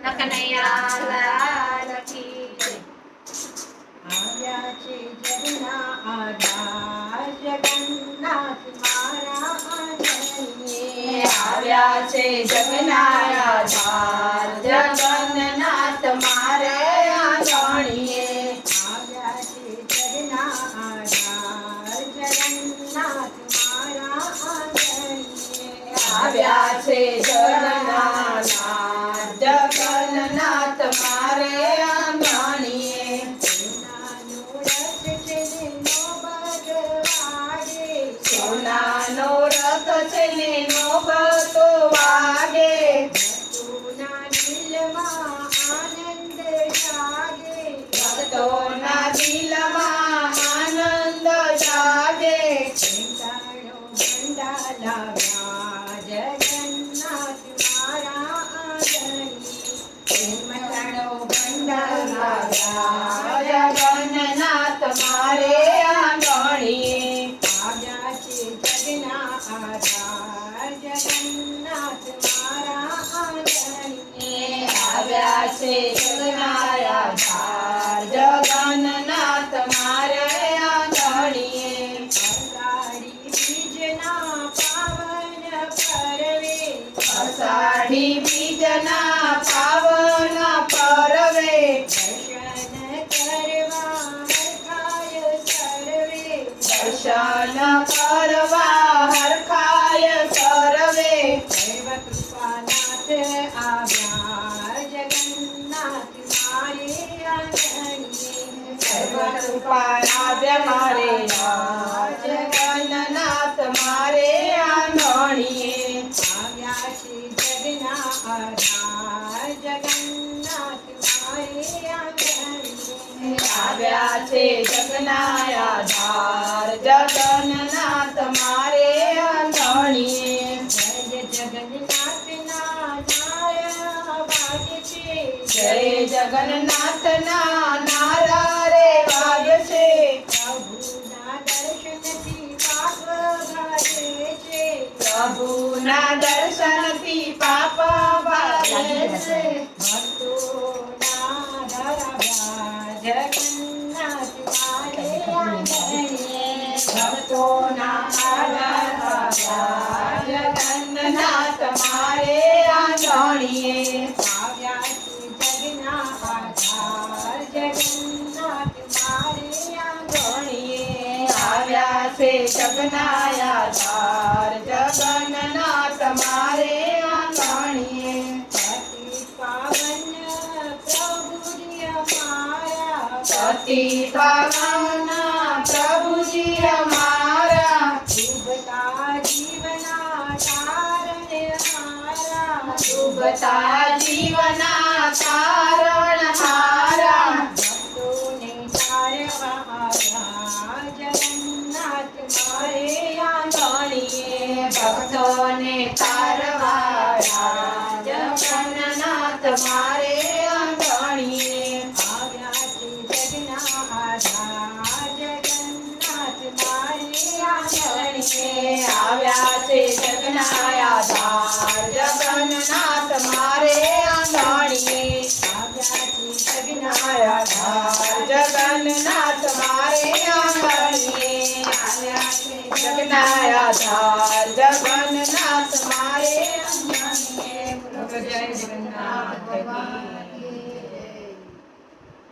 કનૈયા લાલ કી જય। આવ્યા છે જગના આધાર જગન્નાથ મારા આંગણીએ। આવ્યા છે જગના આધાર જગન્નાથ મારે આંગણીએ। આવ્યા છે જગના આધાર જગન્નાથ મારા આંગણીએ। આવ્યા છે જગન્નાથ જગન્નાથ મારે આંગણીએ। સોનાનો રથ છે ને નોબતો વાગે। ભક્તોના દિલમાં આનંદ જાગે। ભક્તોના દિલમાં આનંદ જાગે। ઘંટાળો ઘંટા લાગ્યા જગન્નાથ મારા આંગણીએ। મટાડો ભંડારા જગન્નાથ મારે આંગણીએ। આવ્યા છે જગના આધાર જગન્નાથ મારા આંગણીએ। આવ્યા છે જગના આધાર જગન્નાથ મારે આંગણીએ। અષાઢી બીજના પાવન પર્વે દર્શન કરવા હરખાય સર્વે। સર્વકૃપાનાથ આવ્યા જગન્નાથ મારે આંગણીએ। સર્વકૃપાનાથ મારે જગન્નાથ મારે આંગણીએ। આવ્યા છે જગના આધાર જગન્નાથ મારે આંગણીએ। આવ્યા છે જગના આધાર જગન્નાથ મારે આંગણીએ। જય જગન્નાથના નારા વાગે છે। જય જગન્નાથના નારા રે વાગે છે। પ્રભુના દર્શનથી પાપ ભાગે છે। પ્રભુના દર્શનથી પાપ ભાગે છે। ભક્તોના ધરાવ્યા જગન્નાથ મારે આંગણીએ। ભક્તોના આધાર જગન્નાથ મારે આંગણીએ। આવ્યા છે જગના આધાર જગન્નાથ મારે આંગણીએ। આવ્યા છે જગના આધાર જગન્નાથ મારે આંગણીએ। પતિ પાવન પ્રભુજી અમારા। પતિ પાવન પ્રભુજી અમારા। શુભતા જીવના તારણે હારા। શુભતા જીવના તારણ હારા। ભક્તોને તારવા આવ્યા જગન્નાથ મારે આંગણીએ। ભક્તોને તારવાળા જગન્નાથ મારે આંગણીએ। આવ્યા છે જગના આધાર જગન્નાથ મારે આંગણીએ। આવ્યા છે જગના આધાર જગન્નાથ મારે આંગણીએ। આવ્યા છે જગના આધાર જગન્નાથ મારે આંગણીએ। આવ્યા છે જગના આધાર જગન્નાથ